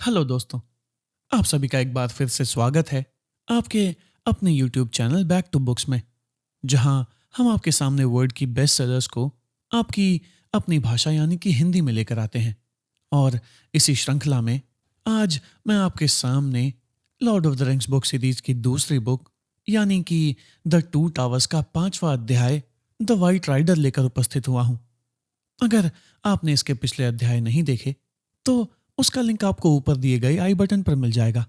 Hello दोस्तों, आप सभी का एक बार फिर से स्वागत है आपके अपने YouTube channel Back to Books में, जहां हम आपके सामने वर्ल्ड की बेस्ट सेलर्स को आपकी अपनी भाषा यानी कि हिंदी में लेकर आते हैं। और इसी श्रृंखला में आज मैं आपके सामने Lord of the rings book series की दूसरी बुक यानी कि द टू टावर्स का 5वां अध्याय द वाइट राइडर लेकर उपस्थित हुआ हूं। अगर आपने इसके पिछले अध्याय नहीं देखे तो उसका लिंक आपको ऊपर दिए गए आई बटन पर मिल जाएगा।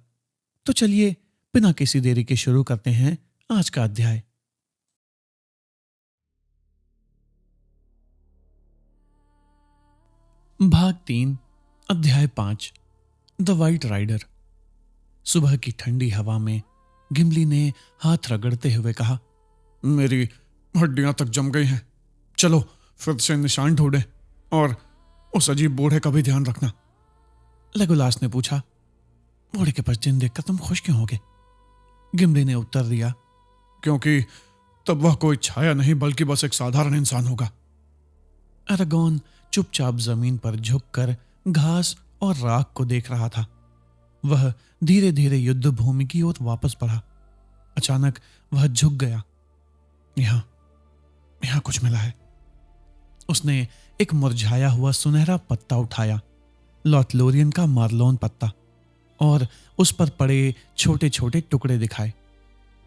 तो चलिए बिना किसी देरी के शुरू करते हैं आज का अध्याय। भाग 3, अध्याय 5, द वाइट राइडर। सुबह की ठंडी हवा में गिमली ने हाथ रगड़ते हुए कहा, मेरी हड्डियां तक जम गई हैं। चलो फिर से निशान ढूंढें और उस अजीब बूढ़े का भी ध्यान रखना। लेगोलास ने पूछा, बूढ़े के पश्चिम देखकर तुम खुश क्यों होगे? गिमली ने उत्तर दिया, क्योंकि तब वह कोई छाया नहीं बल्कि बस एक साधारण इंसान होगा। अरागोन चुपचाप जमीन पर झुककर घास और राख को देख रहा था। वह धीरे धीरे युद्ध भूमि की ओर वापस बढ़ा। अचानक वह झुक गया। यहां कुछ मिला है। उसने एक मुरझाया हुआ सुनहरा पत्ता उठाया, लॉथलोरियन का मार्लोन पत्ता, और उस पर पड़े छोटे छोटे टुकड़े दिखाए।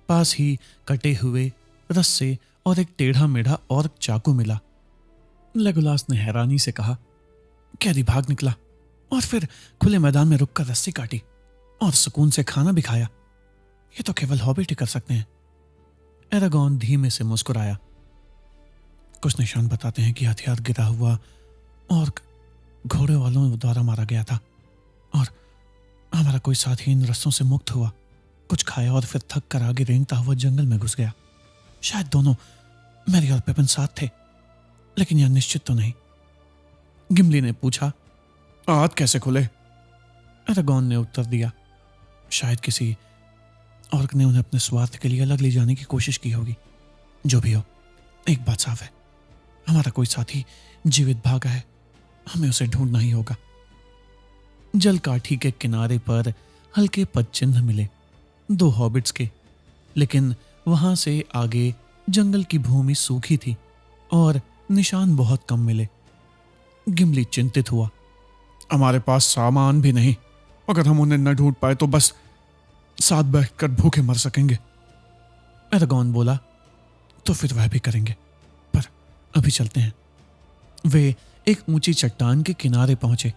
पास ही कटे हुए रस्से और एक टेढ़ा मेढ़ा और चाकू मिला। लेगोलास ने हैरानी से कहा, कैदी भाग निकला और फिर खुले मैदान में रुककर रस्सी काटी और सुकून से खाना भी खाया। ये तो केवल हॉबिट ही कर सकते हैं। एरागोन धीमे से मुस्कुराया। कुछ निशान बताते हैं कि हथियार गिरा हुआ और घोड़े वालों द्वारा मारा गया था, और हमारा कोई साथी इन रस्सों से मुक्त हुआ, कुछ खाया और फिर थक कर आगे रेंगता हुआ जंगल में घुस गया। शायद दोनों, मैरी और पेपन, साथ थे, लेकिन यह निश्चित तो नहीं। गिमली ने पूछा, हाथ कैसे खुले? एरागोन ने उत्तर दिया, शायद किसी और ने उन्हें अपने स्वार्थ के लिए अलग ले जाने की कोशिश की होगी। जो भी हो, एक बात साफ है, हमारा कोई साथी जीवित भागा है। हमें उसे ढूंढना ही होगा। जल काठी के किनारे पर हल्के पदचिन्ह मिले, 2 हॉबिट्स के, लेकिन वहां से आगे जंगल की भूमि सूखी थी और निशान बहुत कम मिले। गिमली चिंतित हुआ। हमारे पास सामान भी नहीं। अगर हम उन्हें न ढूंढ पाए तो बस साथ बैठकर भूखे मर सकेंगे। एरागोन बोला, तो फिर वह भी करेंगे, पर अभी चलते हैं। वे एक ऊंची चट्टान के किनारे पहुंचे,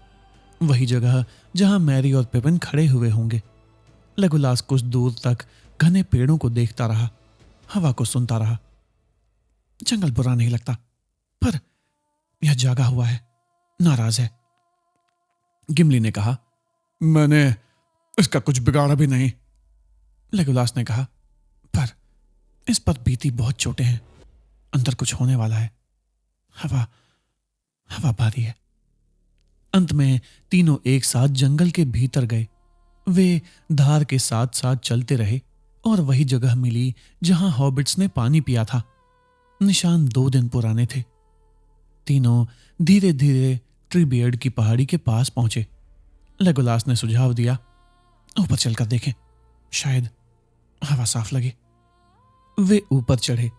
वही जगह जहां मैरी और पेपन खड़े हुए होंगे। लेगोलास कुछ दूर तक घने पेड़ों को देखता रहा, हवा को सुनता रहा। जंगल बुरा नहीं लगता, पर यह जागा हुआ है, नाराज है। गिमली ने कहा, मैंने इसका कुछ बिगाड़ा भी नहीं। लेगोलास ने कहा, पर इस पर बीती बहुत चोटें हैं, अंदर कुछ होने वाला है। हवा भारी है। अंत में तीनों एक साथ जंगल के भीतर गए। वे धार के साथ साथ चलते रहे और वही जगह मिली जहां हॉबिट्स ने पानी पिया था। निशान 2 दिन पुराने थे। तीनों धीरे धीरे ट्रीबियर्ड की पहाड़ी के पास पहुंचे। लेगोलास ने सुझाव दिया, ऊपर चलकर देखें, शायद हवा साफ लगे। वे ऊपर चढ़े,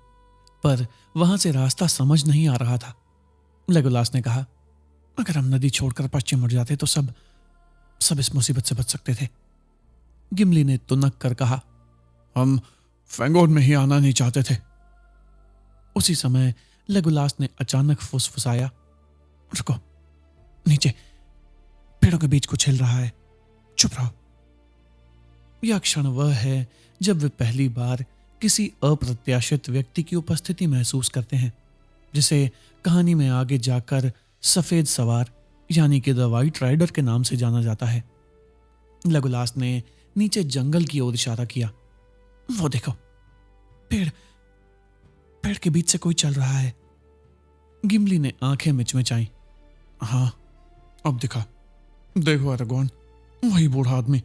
पर वहां से रास्ता समझ नहीं आ रहा था। लेगोलास ने कहा, अगर हम नदी छोड़कर पश्चिम मुड़ जाते तो सब इस मुसीबत से बच सकते थे। गिमली ने तुनक कर कहा, हम फेंगोन में ही आना नहीं चाहते थे। उसी समय लेगोलास ने अचानक फुसफुसाया, रुको, नीचे पेड़ों के बीच कुछ हिल रहा है, चुप रहो। यह क्षण वह है जब वे पहली बार किसी अप्रत्याशित व्यक्ति की उपस्थिति महसूस करते हैं, जिसे कहानी में आगे जाकर सफेद सवार यानी कि द वाइट राइडर के नाम से जाना जाता है। लेगोलास ने नीचे जंगल की ओर इशारा किया, वो देखो, पेड़ के बीच से कोई चल रहा है। गिमली ने आंखें मिचमिचाई। हाँ, अब दिखा, देखो एरागोन, वही बूढ़ा आदमी,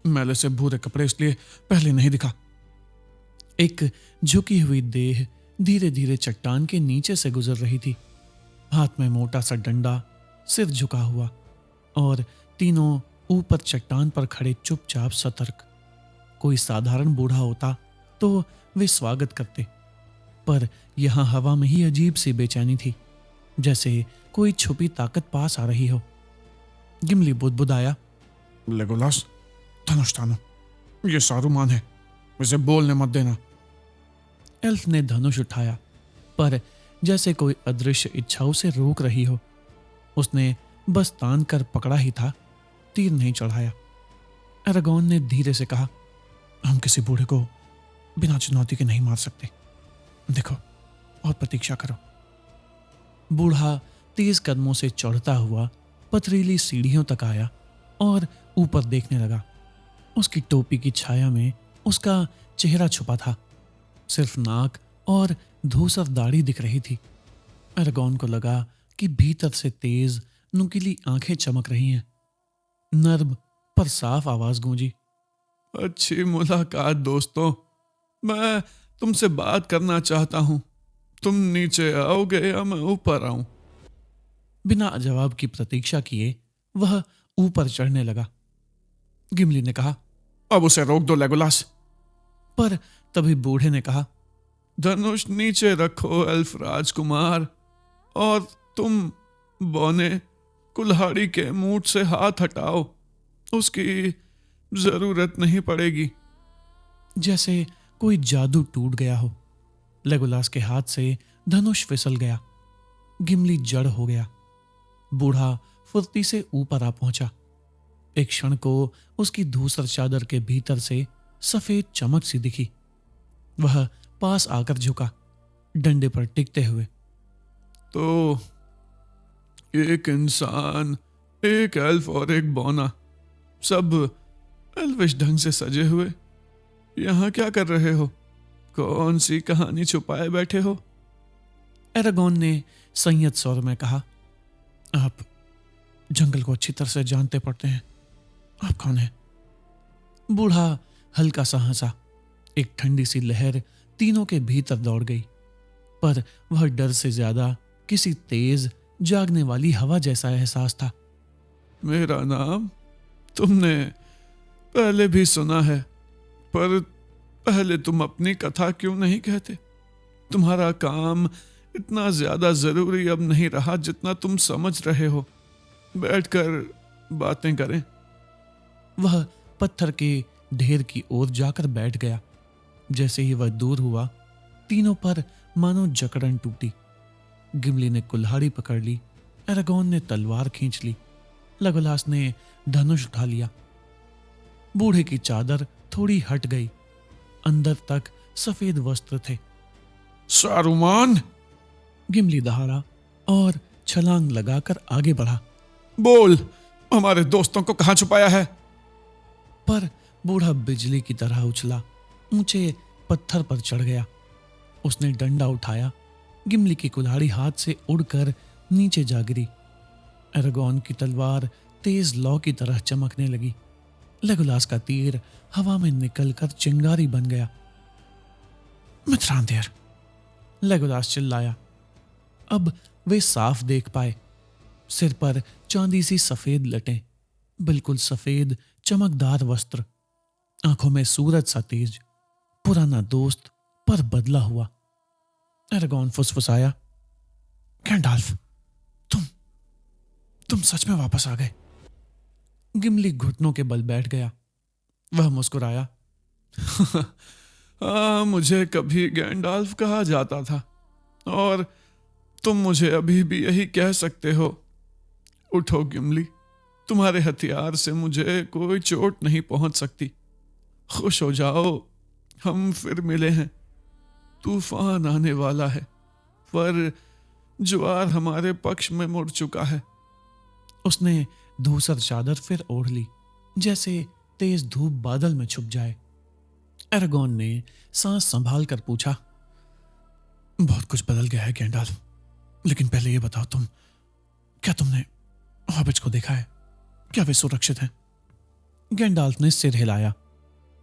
मैले से भूरे कपड़े इसलिए पहले नहीं दिखा। एक झुकी हुई देह धीरे धीरे चट्टान के नीचे से गुजर रही थी, हाथ में मोटा सा डंडा, सिर झुका हुआ, और तीनों ऊपर चट्टान पर खड़े चुपचाप सतर्क। कोई साधारण बूढ़ा होता तो वे स्वागत करते, पर यहां हवा में ही अजीब सी बेचैनी थी, जैसे कोई छुपी ताकत पास आ रही हो। गिमली बुदबुदाया, लेगोलास, धनुष तानो, ये सारूमान है, इसे बोलने मत देना। एल्फ ने धनुष उठाया, पर जैसे कोई अदृश्य इच्छा उसे रोक रही हो। उसने बस तान कर पकड़ा ही था, तीर नहीं चढ़ाया। एरागॉन ने धीरे से कहा, हम किसी बूढ़े को बिना चुनौती के नहीं मार सकते। देखो और प्रतीक्षा करो। बूढ़ा तेज कदमों से चढ़ता हुआ पथरीली सीढ़ियों तक आया और ऊपर देखने लगा। उसकी टोपी की छाया में उसका चेहरा छुपा था, सिर्फ नाक और धूसर दाढ़ी दिख रही थी। एरागॉन को लगा कि भीतर से तेज नुकीली आंखें चमक रही हैं। नर्म पर साफ आवाज गूंजी, अच्छी मुलाकात दोस्तों, मैं तुमसे बात करना चाहता हूं। तुम नीचे आओगे या मैं ऊपर आऊं? बिना जवाब की प्रतीक्षा किए वह ऊपर चढ़ने लगा। गिमली ने कहा, अब उसे रोक दो लेगोलास। पर तभी बूढ़े ने कहा, धनुष नीचे रखो एल्फ राजकुमार, और तुम बौने कुल्हाड़ी के मूठ से हाथ हटाओ, उसकी जरूरत नहीं पड़ेगी। जैसे कोई जादू टूट गया हो। लेगोलास के हाथ से धनुष फिसल गया। गिमली जड़ हो गया। बूढ़ा फुर्ती से ऊपर आ पहुंचा। एक क्षण को उसकी धूसर चादर के भीतर से सफेद चमक सी दिखी। वह पास आकर झुका, डंडे पर टिकते हुए। तो एक इंसान, एक एल्फ और एक बौना, सब एल्विश ढंग से सजे हुए, यहां क्या कर रहे हो? कौन सी कहानी छुपाए बैठे हो? एरागॉन ने संयत स्वर में कहा, आप जंगल को अच्छी तरह से जानते पड़ते हैं। आप कौन हैं? बूढ़ा हल्का सा हंसा। एक ठंडी सी लहर तीनों के भीतर दौड़ गई, पर वह डर से ज्यादा किसी तेज जागने वाली हवा जैसा एहसास था। मेरा नाम तुमने पहले भी सुना है, पर पहले तुम अपनी कथा क्यों नहीं कहते? तुम्हारा काम इतना ज्यादा जरूरी अब नहीं रहा जितना तुम समझ रहे हो। बैठकर बातें करें। वह पत्थर के ढेर की ओर जाकर बैठ गया। जैसे ही वह दूर हुआ, तीनों पर मानो जकड़न टूटी। गिमली ने कुल्हाड़ी पकड़ ली, एरागॉन ने तलवार खींच ली, लेगोलास ने धनुष उठा लिया। बूढ़े की चादर थोड़ी हट गई, अंदर तक सफेद वस्त्र थे। सारूमान! गिमली दहाड़ा और छलांग लगाकर आगे बढ़ा। बोल, हमारे दोस्तों को कहां छुपाया है? पर बूढ़ा बिजली की तरह उछला, ऊंचे पत्थर पर चढ़ गया। उसने डंडा उठाया। गिमली की कुल्हाड़ी हाथ से उड़कर नीचे जा गिरी। एरागॉन की तलवार तेज लौ की तरह चमकने लगी। लेगोलास का तीर हवा में निकलकर चिंगारी बन गया। मित्रांधेर! लेगोलास चिल्लाया। अब वे साफ देख पाए। सिर पर चांदी सी सफेद लटें, बिल्कुल सफेद चमकदार वस्त्र, आंखों में सूरज सा तेज। पुराना दोस्त पर बदला हुआ। एरागॉन फुसफुसाया, गैंडाल्फ, तुम सच में वापस आ गए। गिमली घुटनों के बल बैठ गया। वह मुस्कुराया, मुझे कभी गैंडाल्फ कहा जाता था, और तुम मुझे अभी भी यही कह सकते हो। उठो गिमली, तुम्हारे हथियार से मुझे कोई चोट नहीं पहुंच सकती। खुश हो जाओ, हम फिर मिले हैं। तूफान आने वाला है, पर ज्वार हमारे पक्ष में मुड़ चुका है। उसने धूसर चादर फिर ओढ़ ली, जैसे तेज धूप बादल में छुप जाए। एरागॉन ने सांस संभाल कर पूछा, बहुत कुछ बदल गया है गैंडाल्फ, लेकिन पहले ये बताओ, क्या तुमने हॉबिट्स को देखा है? क्या वे सुरक्षित हैं? गैंडाल्फ ने सिर हिलाया,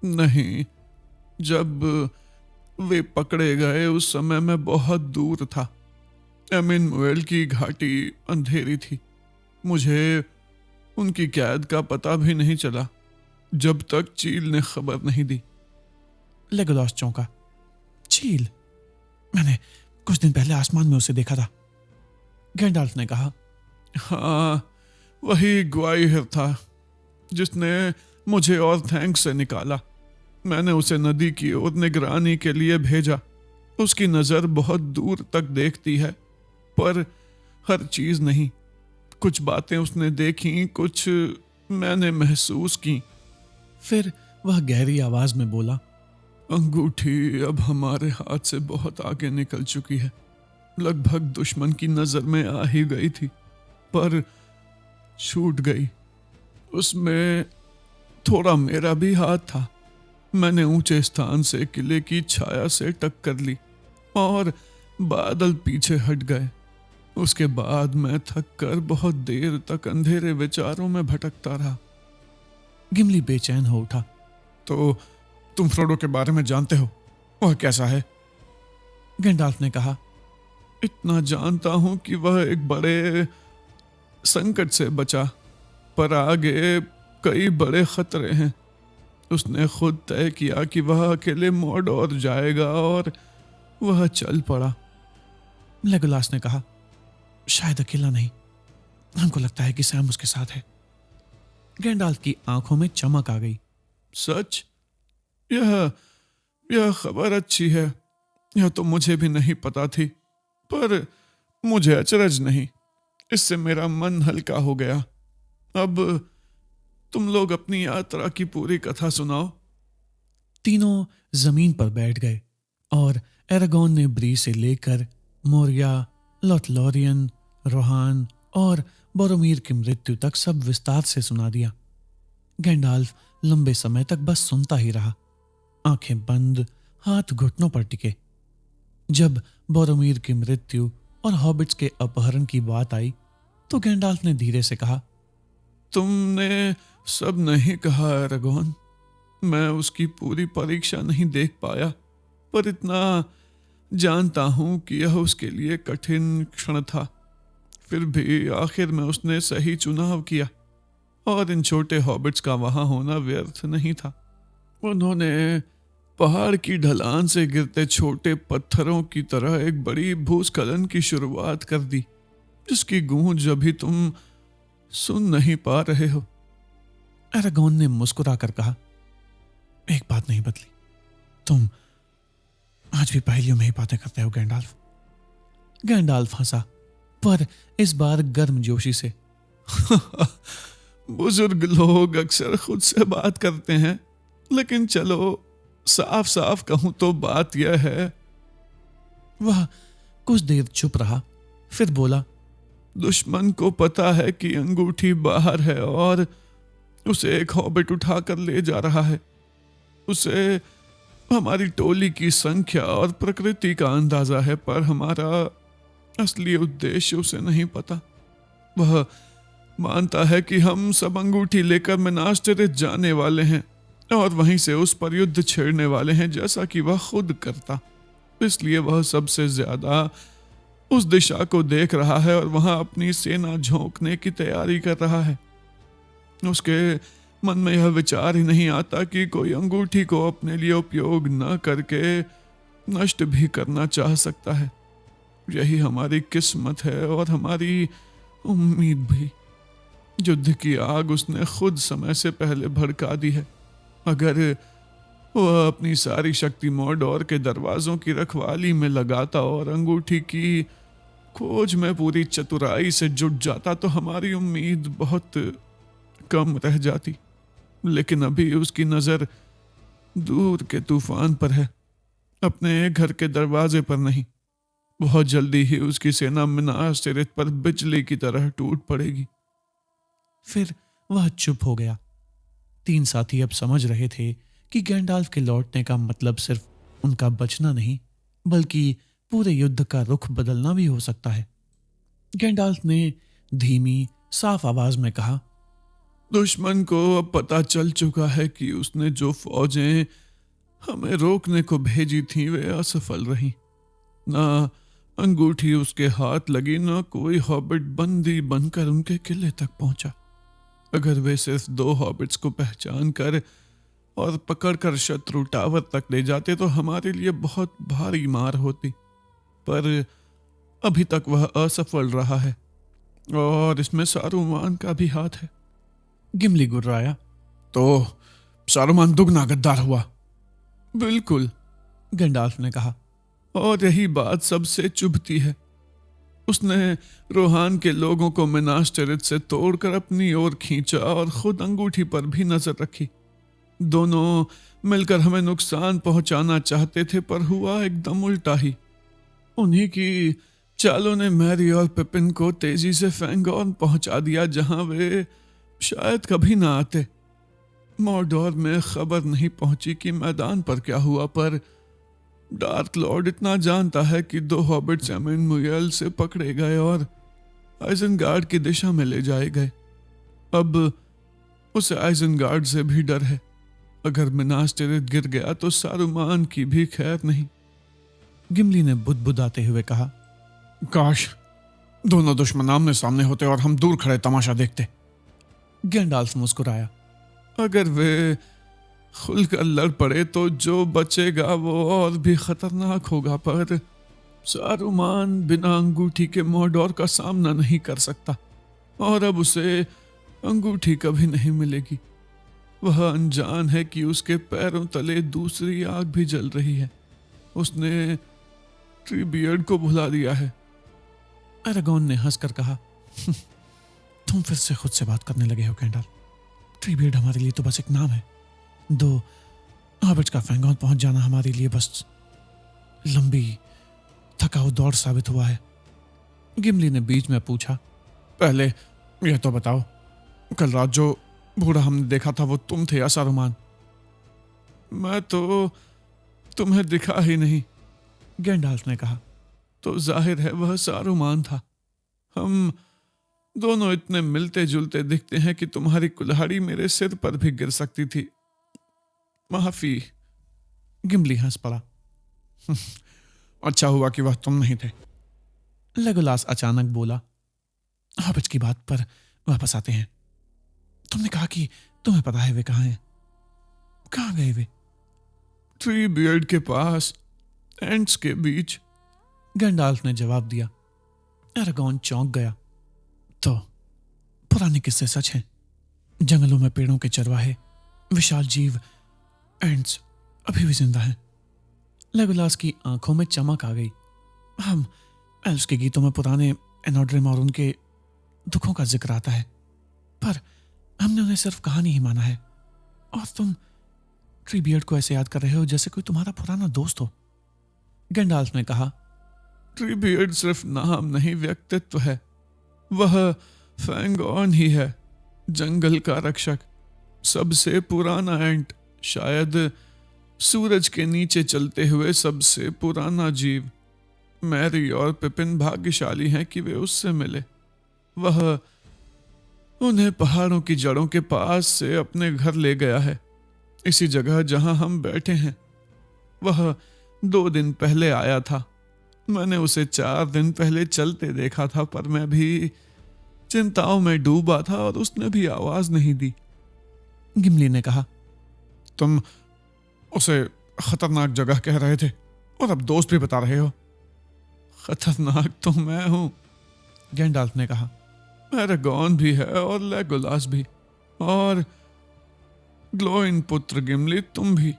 नहीं, जब वे पकड़े गए उस समय मैं बहुत दूर था। एमिन मुएल की घाटी अंधेरी थी। मुझे उनकी कैद का पता भी नहीं चला जब तक चील ने खबर नहीं दी। लेगोलास चौंका। चील? मैंने कुछ दिन पहले आसमान में उसे देखा था, गैंडाल्फ ने कहा। हाँ, वही ग्वाइहर था जिसने मुझे और थैंक्स से निकाला। मैंने उसे नदी की ओर निगरानी के लिए भेजा। उसकी नजर बहुत दूर तक देखती है, पर हर चीज नहीं। कुछ बातें उसने देखी, कुछ मैंने महसूस की। फिर वह गहरी आवाज में बोला, अंगूठी अब हमारे हाथ से बहुत आगे निकल चुकी है। लगभग दुश्मन की नजर में आ ही गई थी, पर छूट गई। उसमें थोड़ा मेरा भी हाथ था। मैंने ऊंचे स्थान से किले की छाया से टक्कर ली और बादल पीछे हट गए। उसके बाद मैं थक कर बहुत देर तक अंधेरे विचारों में भटकता रहा। गिमली बेचैन हो उठा। तो तुम फ्रोडो के बारे में जानते हो? वह कैसा है? गैंडाल्फ ने कहा। इतना जानता हूं कि वह एक बड़े संकट से बचा, पर आगे कई बड़े खतरे हैं। उसने खुद तय किया कि वह अकेले मॉर्डोर जाएगा और वह चल पड़ा। लेगोलास ने कहा, शायद अकेला नहीं, हमको लगता है कि सैम उसके साथ है। गैंडाल्फ की आंखों में चमक आ गई। सच? यह खबर अच्छी है। यह तो मुझे भी नहीं पता थी, पर मुझे अचरज नहीं। इससे मेरा मन हल्का हो गया। अब तुम लोग अपनी यात्रा की पूरी कथा सुनाओ। तीनों जमीन पर बैठ गए और एरागोन ने ब्री से लेकर मोरिया, लॉथलोरियन, रोहान और बोरोमीर की मृत्यु तक सब विस्तार से सुना दिया। गैंडाल्फ लंबे समय तक बस सुनता ही रहा, आंखें बंद, हाथ घुटनों पर टिके। जब बोरोमीर की मृत्यु और हॉबिट्स के अपहरण की बात आई तो गैंडाल्फ ने धीरे से कहा, तुमने सब नहीं कहा एरागोन। मैं उसकी पूरी परीक्षा नहीं देख पाया, पर इतना जानता हूं कि यह उसके लिए कठिन क्षण था। फिर भी आखिर में उसने सही चुनाव किया और इन छोटे हॉबिट्स का वहां होना व्यर्थ नहीं था। उन्होंने पहाड़ की ढलान से गिरते छोटे पत्थरों की तरह एक बड़ी भूस्खलन की शुरुआत कर दी, जिसकी गूंज अभी तुम सुन नहीं पा रहे हो। एरागोन ने मुस्कुराकर कहा, एक बात नहीं बदली, तुम आज भी पहेलियों में ही बातें करते हो गैंडाल्फ। गैंडाल्फ हंसा, पर इस बार गर्मजोशी से। बुजुर्ग लोग अक्सर खुद से बात करते हैं, लेकिन चलो साफ साफ कहूं तो बात यह है। वह कुछ देर चुप रहा, फिर बोला, दुश्मन को पता है कि अंगूठी बाहर है और उसे एक हॉबिट उठाकर ले जा रहा है। उसे हमारी टोली की संख्या और प्रकृति का अंदाजा है, पर हमारा असली उद्देश्य उसे नहीं पता। वह मानता है कि हम सब अंगूठी लेकर मिनास्टिरिथ जाने वाले हैं और वहीं से उस पर युद्ध छेड़ने वाले हैं, जैसा कि वह खुद करता। इसलिए वह सबसे ज्यादा उस दिशा को देख रहा है और वहां अपनी सेना झोंकने की तैयारी कर रहा है। उसके मन में यह विचार ही नहीं आता कि कोई अंगूठी को अपने लिए उपयोग न करके नष्ट भी करना चाह सकता है। यही हमारी किस्मत है और हमारी उम्मीद भी। युद्ध की आग उसने खुद समय से पहले भड़का दी है। अगर वह अपनी सारी शक्ति मॉर्डोर के दरवाजों की रखवाली में लगाता और अंगूठी की खोज में पूरी चतुराई से जुट जाता तो हमारी उम्मीद बहुत कम रह जाती। लेकिन अभी उसकी नजर दूर के तूफान पर है, अपने घर के दरवाजे पर नहीं। बहुत जल्दी ही उसकी सेना मिनास्टिरिथ पर बिजली की तरह टूट पड़ेगी। फिर वह चुप हो गया। तीन साथी अब समझ रहे थे कि गैंडाल्फ के लौटने का मतलब सिर्फ उनका बचना नहीं, बल्कि पूरे युद्ध का रुख बदलना भी हो सकता है। गैंडाल्फ ने धीमी साफ आवाज में कहा, दुश्मन को अब पता चल चुका है कि उसने जो फौजें हमें रोकने को भेजी थीं वे असफल रहीं। ना अंगूठी उसके हाथ लगी, ना कोई हॉबिट बंदी बनकर उनके किले तक पहुंचा। अगर वे सिर्फ 2 हॉबिट्स को पहचान कर और पकड़कर शत्रु टावर तक ले जाते तो हमारे लिए बहुत भारी मार होती, पर अभी तक वह असफल रहा है और इसमें सारुमान का भी हाथ है। गिमली गुर्राया। तो सारुमान दुगना गद्दार हुआ। बिल्कुल, गैंडाल्फ ने कहा। और यही बात सबसे चुभती है। उसने रोहान के लोगों को मिनाश टिरिथ से तोड़कर अपनी ओर खींचा और खुद अंगूठी पर भी नजर रखी। दोनों मिलकर हमें नुकसान पहुंचाना चाहते थे, पर हुआ एकदम उल्टा ही। उन्हीं की चालों ने मैरी और पिपिन को तेजी से फैंगॉर्न पहुंचा दिया, जहां वे शायद कभी ना आते। मॉर्डोर में खबर नहीं पहुंची कि मैदान पर क्या हुआ, पर डार्क लॉर्ड इतना जानता है कि 2 हॉबिट्स एमिन मुयल से पकड़े गए और आइजनगार्ड की दिशा में ले जाए गए। अब उसे आइजनगार्ड से भी डर है। अगर मिनाश टिरिथ गिर गया तो सारुमान की भी खैर नहीं। गिमली ने बुदबुदाते हुए कहा। काश दोनों दुश्मन आमने सामने होते और हम दूर खड़े तमाशा देखते। गैंडाल्फ मुस्कुराया। अगर वे खुलकर लड़ पड़े तो जो बचेगा वो और भी खतरनाक होगा, पर सारुमान बिना अंगूठी के मॉर्डोर का सामना नहीं कर सकता और अब उसे अंगूठी कभी नहीं मिलेगी। वह अनजान है कि उसके पैरों तले दूसरी आग भी जल रही है। उसने ट्रीबियर्ड को भुला दिया है। अरागोन ने हंसकर कहा। तुम फिर से खुद से बात करने लगे हो गैंडाल्फ। ट्रीबियर्ड हमारे लिए तो बस एक नाम है। 2 हॉबिट्स का फैंगॉर्न पहुंच जाना हमारे लिए बस लंबी थकाऊ दौड़ साबित हुआ है। गिमली ने बीच में पूछा। पहले यह तो बताओ, कल रात जो बूढ़ा हमने देखा था वो तुम थे या सारुमान? मैं तो तुम्हें दिखा ही नहीं, गैंडाल्फ ने कहा। तो जाहिर है वह सारुमान था। हम दोनों इतने मिलते जुलते दिखते हैं कि तुम्हारी कुल्हाड़ी मेरे सिर पर भी गिर सकती थी। माफी। गिमली हंस पड़ा। अच्छा हुआ कि वह तुम नहीं थे। लेगोलास अचानक बोला। हॉबिट्स की बात पर वापस आते हैं। तुमने कहा कि तुम्हें पता है वे कहाँ हैं। कहाँ गए वे? ट्रीबियर्ड के पास, एंट्स के बीच, गैंडाल्फ ने जवाब दिया। अरागोन चौंक गया। तो पुराने किस्से सच हैं। जंगलों में पेड़ों के चरवाहे, विशाल जीव, एंट्स अभी भी जिंदा हैं। लेगोलास की आंखों में चमक आ गई। हम एल्व्स के गीतों में पुराने एनोड्रिम और उनके दुखों का जिक्र आता है, पर हमने उन्हें सिर्फ कहानी ही माना है। और तुम ट्रीबियर्ड को ऐसे याद कर रहे हो जैसे कोई तुम्हारा पुराना दोस्त हो। गैंडाल्फ ने कहा। ट्रीबियर्ड सिर्फ नाम नहीं, व्यक्तित्व है। वह फैंगॉर्न ही है, जंगल का रक्षक, सबसे पुराना एंट, शायद सूरज के नीचे चलते हुए सबसे पुराना जीव। मैरी और पिपिन भाग्यशाली हैं कि वे उससे मिले। वह उन्हें पहाड़ों की जड़ों के पास से अपने घर ले गया है, इसी जगह जहां हम बैठे हैं। वह 2 दिन पहले आया था। मैंने उसे 4 दिन पहले चलते देखा था, पर मैं भी चिंताओं में डूबा था और उसने भी आवाज नहीं दी। गिमली ने कहा। तुम उसे खतरनाक जगह कह रहे थे और अब दोस्त भी बता रहे हो। खतरनाक तो मैं हूं, गैंडाल्फ ने कहा। अरागोन भी है और लेगोलास भी, और ग्लोइन पुत्र गिमली तुम भी,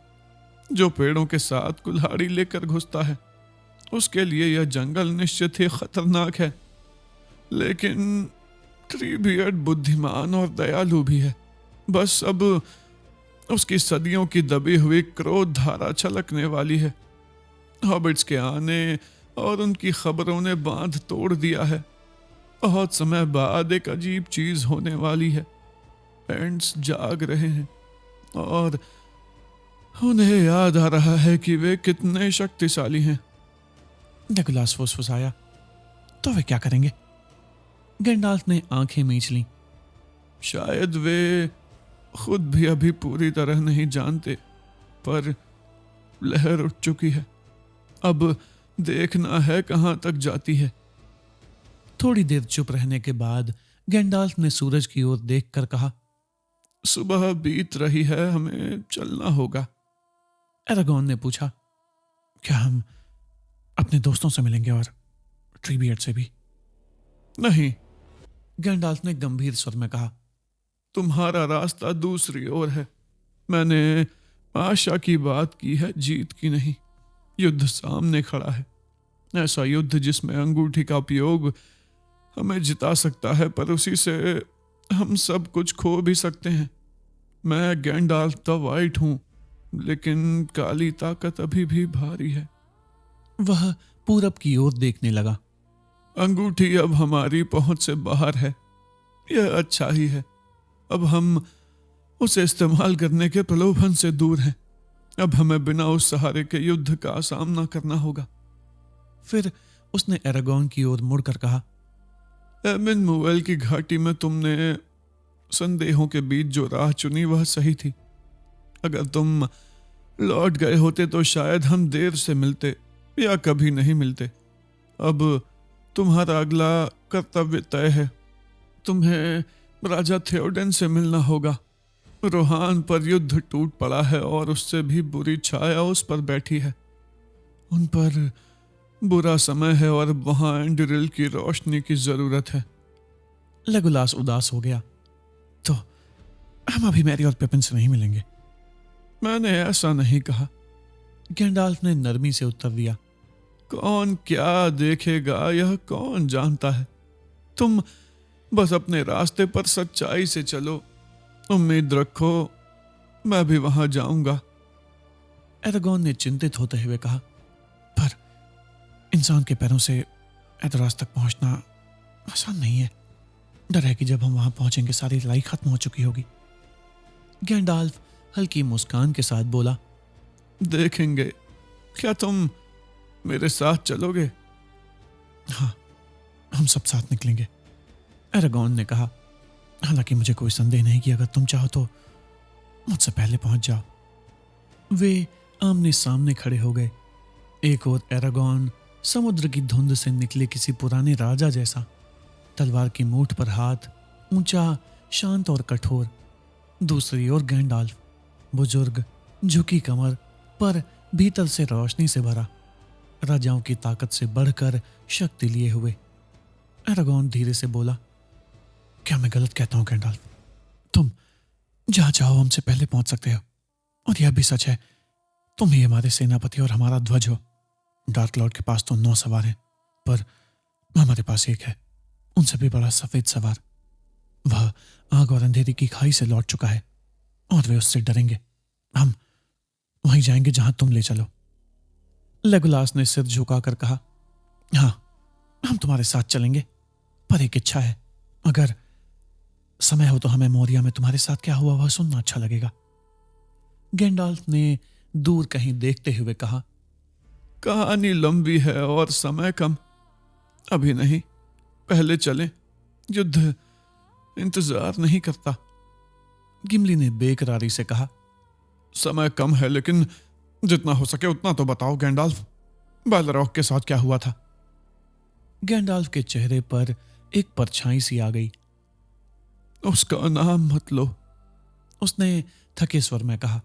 जो पेड़ों के साथ कुल्हाड़ी लेकर घुसता है। उसके लिए यह जंगल निश्चित ही खतरनाक है, लेकिन ट्रीबियर्ड बुद्धिमान और दयालु भी है। बस अब उसकी सदियों की दबी हुई क्रोध धारा छलकने वाली है। हॉबिट्स के आने और उनकी खबरों ने बांध तोड़ दिया है। बहुत समय बाद एक अजीब चीज होने वाली है। एंट्स जाग रहे हैं और उन्हें याद आ रहा है कि वे कितने शक्तिशाली हैं। लेगोलास फुसफुसाया। तो वे क्या करेंगे? गैंडाल्फ ने आंखें मींच लीं। शायद वे खुद भी अभी पूरी तरह नहीं जानते, पर लहर उठ चुकी है। अब देखना है कहां तक जाती है। थोड़ी देर चुप रहने के बाद गैंडाल्फ ने सूरज की ओर देखकर कहा। सुबह बीत रही है, हमें चलना होगा। एरागॉन ने पूछा, क्या हम अपने दोस्तों से मिलेंगे और ट्रीबियट से भी? नहीं, गैंडाल्फ ने गंभीर स्वर में कहा। तुम्हारा रास्ता दूसरी ओर है। मैंने आशा की बात की है, जीत की नहीं। युद्ध सामने खड़ा है, ऐसा युद्ध जिसमें अंगूठी का उपयोग हमें जिता सकता है, पर उसी से हम सब कुछ खो भी सकते हैं। मैं गैंडाल्फ द वाइट हूं, लेकिन काली ताकत अभी भी भारी है। वह पूरब की ओर देखने लगा। अंगूठी अब हमारी पहुंच से बाहर है, यह अच्छा ही है। अब हम उसे इस्तेमाल करने के प्रलोभन से दूर हैं। अब हमें बिना उस सहारे के युद्ध का सामना करना होगा। फिर उसने एरागॉन की ओर मुड़कर कहा, एमिन मुएल की घाटी में तुमने संदेहों के बीच जो राह चुनी वह सही थी। अगर तुम लौट गए होते तो शायद हम देर से मिलते या कभी नहीं मिलते। अब तुम्हारा अगला कर्तव्य तय है। तुम्हें राजा थियोडेन से मिलना होगा। रोहान पर युद्ध टूट पड़ा है और उससे भी बुरी छाया उस पर बैठी है। उन पर बुरा समय है और वहां एंडरिल की रोशनी की जरूरत है। लेगोलास उदास हो गया। तो हम अभी मैरी और पिपिन से नहीं मिलेंगे? मैंने ऐसा नहीं कहा। गैंडाल्फ ने नरमी से उत्तर दिया। कौन क्या देखेगा यह कौन जानता है। तुम बस अपने रास्ते पर सच्चाई से चलो। उम्मीद रखो, मैं भी वहां जाऊंगा। एरागॉन ने चिंतित होते हुए कहा, पर इंसान के पैरों से एदरास तक पहुंचना आसान नहीं है। डर है कि जब हम वहां पहुंचेंगे सारी लड़ाई खत्म हो चुकी होगी। गैंडाल्फ हल्की मुस्कान के साथ बोला, देखेंगे। क्या तुम मेरे साथ चलोगे? हाँ, हम सब साथ निकलेंगे, एरागॉन ने कहा। हालांकि मुझे कोई संदेह नहीं कि अगर तुम चाहो तो मुझसे पहले पहुंच जाओ। वे आमने सामने खड़े हो गए। एक ओर एरागॉन समुद्र की धुंध से निकले किसी पुराने राजा जैसा, तलवार की मूठ पर हाथ, ऊंचा, शांत और कठोर। दूसरी ओर गैंडाल्फ, बुजुर्ग, झुकी कमर, पर भीतर से रोशनी से भरा, राजाओं की ताकत से बढ़कर शक्ति लिए हुए। एरागॉन धीरे से बोला, क्या मैं गलत कहता हूं गैंडाल्फ? तुम जहां चाहो हमसे पहले पहुंच सकते हो, और यह भी सच है तुम ही हमारे सेनापति और हमारा ध्वज हो। डार्क लॉर्ड के पास तो 9 सवार हैं, पर हमारे पास एक है, उनसे भी बड़ा सफेद सवार। वह आग और अंधेरी की खाई से लौट चुका है और वे उससे डरेंगे। हम वहीं जाएंगे जहां तुम ले चलो। लेगोलास ने सिर झुकाकर कहा, हाँ, हम तुम्हारे साथ चलेंगे, पर एक इच्छा है। अगर समय हो तो हमें मोरिया में तुम्हारे साथ क्या हुआ वह सुनना अच्छा लगेगा। गैंडाल्फ ने दूर कहीं देखते हुए कहा, कहानी लंबी है और समय कम। अभी नहीं, पहले चलें। युद्ध इंतजार नहीं करता। गिमली ने बेकरारी से कहा, समय कम है, लेकिन जितना हो सके उतना तो बताओ गैंडाल्फ, बैलरॉक के साथ क्या हुआ था? गैंडाल्फ के चेहरे पर एक परछाई सी आ गई। उसका नाम मत लो, उसने थके स्वर में कहा।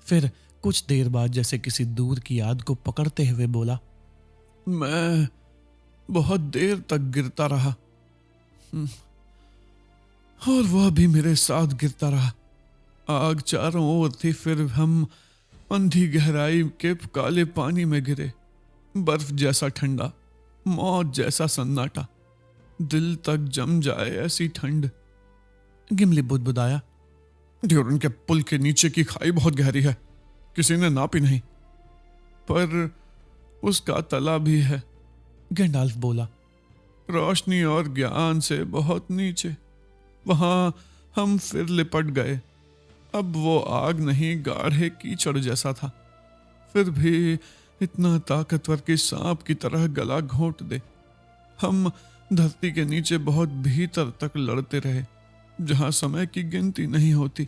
फिर कुछ देर बाद जैसे किसी दूर की याद को पकड़ते हुए बोला, मैं बहुत देर तक गिरता रहा, और वह भी मेरे साथ गिरता रहा। आग चारों ओर थी, फिर हम अंधी गहराई के काले पानी में गिरे। बर्फ जैसा ठंडा, मौत जैसा सन्नाटा, दिल तक जम जाए ऐसी ठंड। गिमली बुदबुदाया, ड्यूरन के पुल के नीचे की खाई बहुत गहरी है, किसी ने नापी नहीं, पर उसका तला भी है। गैंडाल्फ बोला, रोशनी और ज्ञान से बहुत नीचे। वहां हम फिर लिपट गए। अब वो आग नहीं, गाढ़े कीचड़ जैसा था, फिर भी इतना ताकतवर कि सांप की तरह गला घोंट दे। हम धरती के नीचे बहुत भीतर तक लड़ते रहे, जहां समय की गिनती नहीं होती।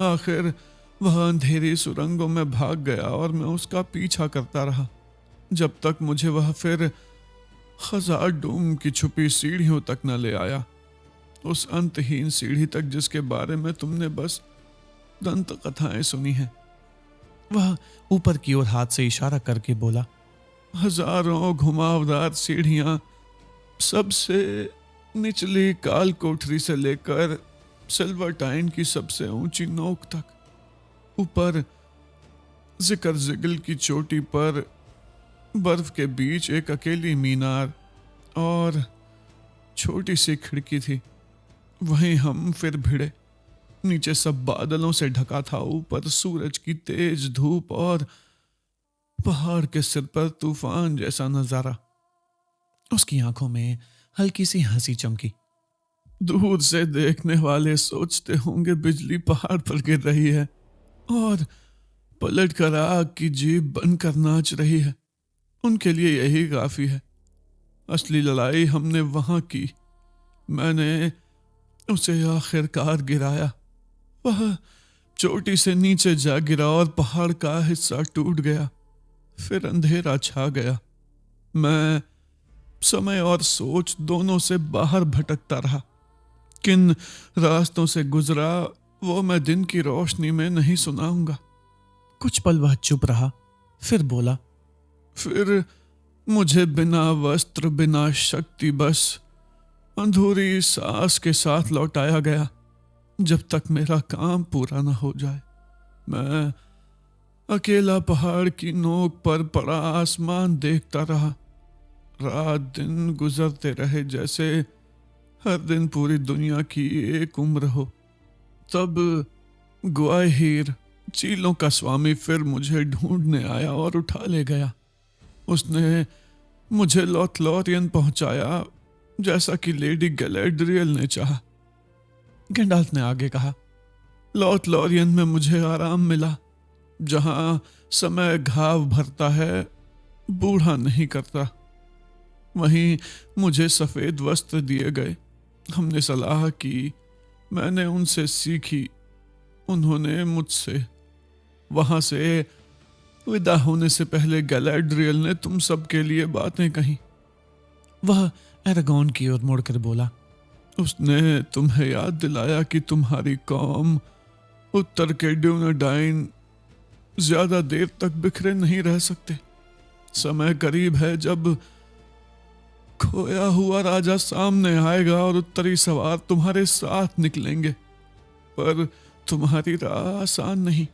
आखिर वह अंधेरी सुरंगों में भाग गया और मैं उसका पीछा करता रहा, जब तक मुझे वह फिर खजार डूम की छुपी सीढ़ियों तक न ले आया। उस अंतहीन सीढ़ी तक जिसके बारे में तुमने बस दंत कथाएं सुनी हैं। वह ऊपर की ओर हाथ से इशारा करके बोला। हजारों घुमावदार सीढ़ियां, सबसे निचली काल कोठरी से लेकर सिल्वरटाइन की सबसे ऊंची नोक तक। ऊपर जिक्र जिगल की चोटी पर बर्फ के बीच एक अकेली मीनार और छोटी सी खिड़की थी। वहीं हम फिर भिड़े। नीचे सब बादलों से ढका था, ऊपर सूरज की तेज धूप और पहाड़ के सिर पर तूफान जैसा नजारा। उसकी आंखों में हल्की सी हंसी चमकी। दूर से देखने वाले सोचते होंगे बिजली पहाड़ पर गिर रही है और पलट कर आग की जीभ बनकर नाच रही है। उनके लिए यही काफी है। असली लड़ाई हमने वहां की। मैंने उसे आखिरकार गिराया। वह चोटी से नीचे जा गिरा और पहाड़ का हिस्सा टूट गया। फिर अंधेरा छा गया। मैं समय और सोच दोनों से बाहर भटकता रहा। किन रास्तों से गुजरा वो मैं दिन की रोशनी में नहीं सुनाऊंगा। कुछ पल वह चुप रहा, फिर बोला। फिर मुझे बिना वस्त्र बिना शक्ति बस अंधूरी सांस के साथ लौटाया गया। जब तक मेरा काम पूरा न हो जाए मैं अकेला पहाड़ की नोक पर पड़ा आसमान देखता रहा। रात दिन गुजरते रहे जैसे हर दिन पूरी दुनिया की एक उम्र हो। तब ग्वाहीर, चीलों का स्वामी, फिर मुझे ढूंढने आया और उठा ले गया। उसने मुझे लॉथलोरियन पहुंचाया जैसा कि लेडी गैलेड्रियल ने चाहा। गैंडाल्फ ने आगे कहा। लॉथलोरियन में मुझे आराम मिला, जहां समय घाव भरता है, बूढ़ा नहीं करता। वहीं मुझे सफेद वस्त्र दिए गए। हमने सलाह की, मैंने उनसे सीखी, उन्होंने मुझसे। वहां से विदा होने से पहले गैलेड्रियल ने तुम सबके लिए बातें कही। वह एरागॉन की ओर मुड़कर बोला। उसने तुम्हें याद दिलाया कि तुम्हारी कौम उत्तर के ड्यूनेडाइन ज्यादा देर तक बिखरे नहीं रह सकते। समय करीब है जब खोया हुआ राजा सामने आएगा और उत्तरी सवार तुम्हारे साथ निकलेंगे। पर तुम्हारी राह आसान नहीं।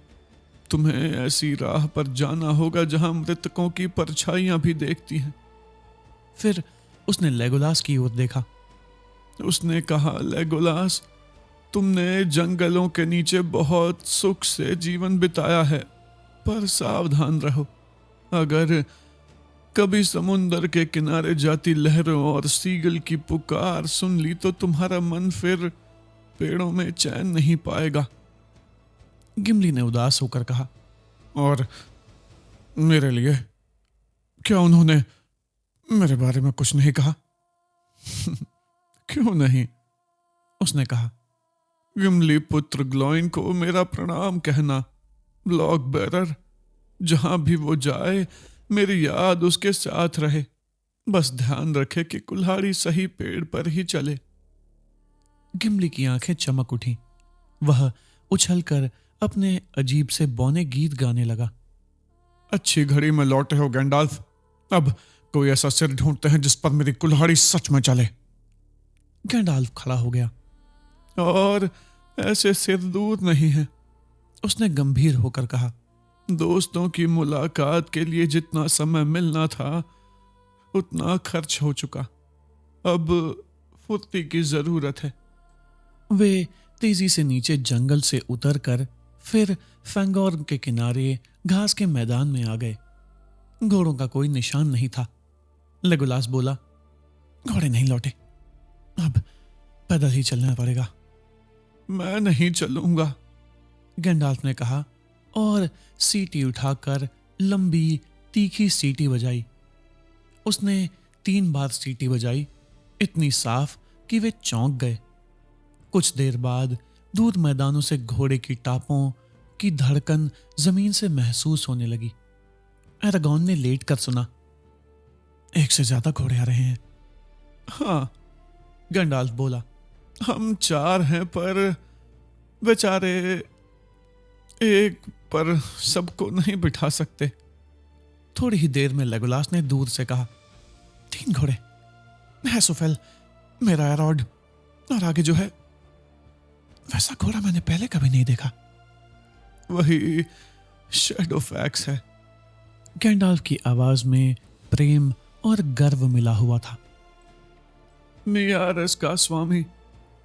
तुम्हें ऐसी राह पर जाना होगा जहां मृतकों की परछाइयां भी देखती हैं। फिर उसने लेगोलास की ओर देखा। उसने कहा, लेगोलास, तुमने जंगलों के नीचे बहुत सुख से जीवन बिताया है, पर सावधान रहो। अगर कभी समुंदर के किनारे जाती लहरों और सीगल की पुकार सुन ली तो तुम्हारा मन फिर पेड़ों में चैन नहीं पाएगा। गिमली ने उदास होकर कहा। और मेरे लिए क्या उन्होंने मेरे बारे में कुछ नहीं कहा? क्यों नहीं? उसने कहा। गिमली पुत्र ग्लोइन को मेरा प्रणाम कहना। ब्लॉक बेरर, जहां भी वो जाए मेरी याद उसके साथ रहे। बस ध्यान रखे कि कुल्हाड़ी सही पेड़ पर ही चले। गिमली की आंखें चमक उठी। वह उछलकर अपने अजीब से बौने गीत गाने लगा। अच्छी घड़ी में लौटे हो गैंडाल्फ। अब कोई ऐसा सिर ढूंढते हैं जिस पर मेरी कुल्हाड़ी सच में चले। गैंडाल्फ खड़ा हो गया। और ऐसे सिर दूर नहीं है, उसने गंभीर होकर कहा। दोस्तों की मुलाकात के लिए जितना समय मिलना था उतना खर्च हो चुका। अब फुर्ती की जरूरत है। वे तेजी से नीचे जंगल से उतरकर फिर फैंगोर्न के किनारे घास के मैदान में आ गए। घोड़ों का कोई निशान नहीं था। लेगोलास बोला, घोड़े नहीं लौटे, अब पैदल ही चलना पड़ेगा। मैं नहीं चलूंगा, गैंडाल्फ ने कहा और सीटी उठाकर लंबी तीखी सीटी बजाई। उसने 3 बार सीटी बजाई, इतनी साफ कि वे चौंक गए। कुछ देर बाद दूर मैदानों से घोड़े की टापों की धड़कन जमीन से महसूस होने लगी। एरागॉन ने लेट कर सुना। 1 से ज्यादा घोड़े आ रहे हैं। हाँ, गैंडाल्फ बोला। हम 4 हैं, पर बेचारे एक पर सबको नहीं बिठा सकते। थोड़ी ही देर में लेगोलास ने दूर से कहा, 3 घोड़े, हैसोफेल, मेरा एरोड, और आगे जो है, वैसा घोड़ा मैंने पहले कभी नहीं देखा। वही शैडोफैक्स है। गैंडाल्फ की आवाज में प्रेम और गर्व मिला हुआ था। मियारस का स्वामी,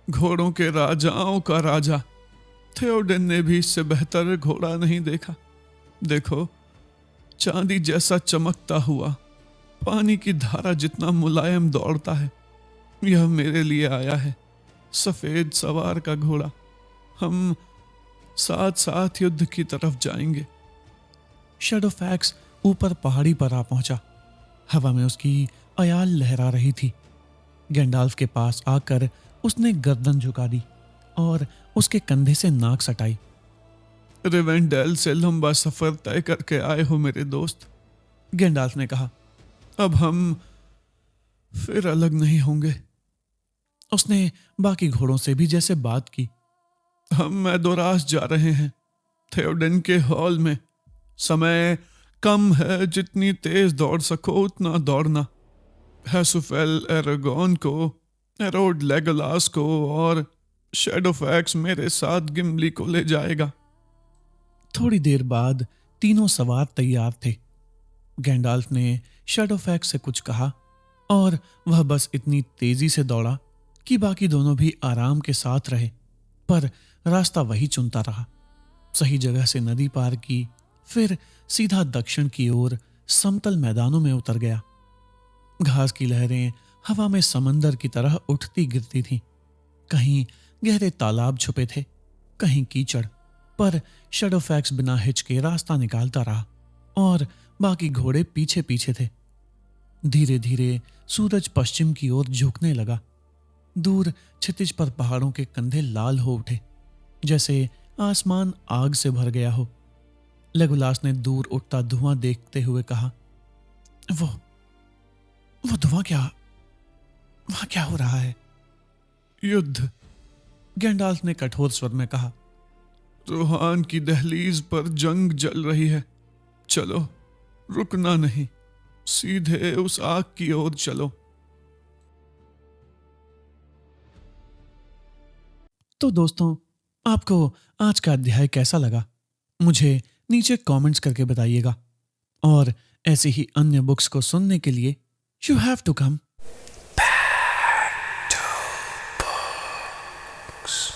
घोड़ों के राजाओं का राजा, थियोडेन ने भी इससे बेहतर घोड़ा नहीं देखा। देखो, चांदी जैसा चमकता हुआ, पानी की धारा जितना मुलायम दौड़ता है। यह मेरे लिए आया है, सफेद सवार का घोड़ा। हम साथ साथ युद्ध की तरफ जाएंगे। शैडोफैक्स ऊपर पहाड़ी पर आ पहुंचा। हवा में उसकी अयाल लहरा रही थी। गैंडाल्फ के पास आकर उसने गर्दन झुका दी और उसके कंधे से नाक सटाई। रिवेंडेल से लंबा सफर तय करके आए हो मेरे दोस्त, गैंडाल्फ ने कहा। अब हम फिर अलग नहीं होंगे। उसने बाकी घोड़ों से भी जैसे बात की। हम मैदोरास जा रहे हैं, थियोडेन के हॉल में। समय कम है, जितनी तेज दौड़ सको उतना दौड़ना। हैसोफेल एरागोन को, एरोड लेगोलास को और शैडोफैक्स मेरे साथ गिम्ली को ले जाएगा। थोड़ी देर बाद तीनों सवार तैयार थे। गैंडाल्फ ने शैडोफैक्स से कुछ कहा और वह बस इतनी तेजी से दौड़ा कि बाकी दोनों भी आराम के साथ रहे, पर रास्ता वही चुनता रहा। सही जगह से नदी पार की, फिर सीधा दक्षिण की ओर समतल मैदानों में उतर गया। घास की लहरें हवा में समंदर की तरह उठती गिरती थीं। कहीं गहरे तालाब छुपे थे, कहीं कीचड़, पर शैडोफैक्स बिना हिचके रास्ता निकालता रहा और बाकी घोड़े पीछे पीछे थे। धीरे धीरे सूरज पश्चिम की ओर झुकने लगा। दूर क्षितिज पर पहाड़ों के कंधे लाल हो उठे, जैसे आसमान आग से भर गया हो। लेगोलास ने दूर उठता धुआं देखते हुए कहा, वो धुआं वहां क्या हो रहा है? युद्ध, गैंडाल्फ ने कठोर स्वर में कहा। रोहान की दहलीज पर जंग जल रही है। चलो, रुकना नहीं, सीधे उस आग की ओर चलो। तो दोस्तों, आपको आज का अध्याय कैसा लगा? मुझे नीचे कमेंट्स करके बताइएगा। और ऐसी ही अन्य बुक्स को सुनने के लिए you have to come back to books.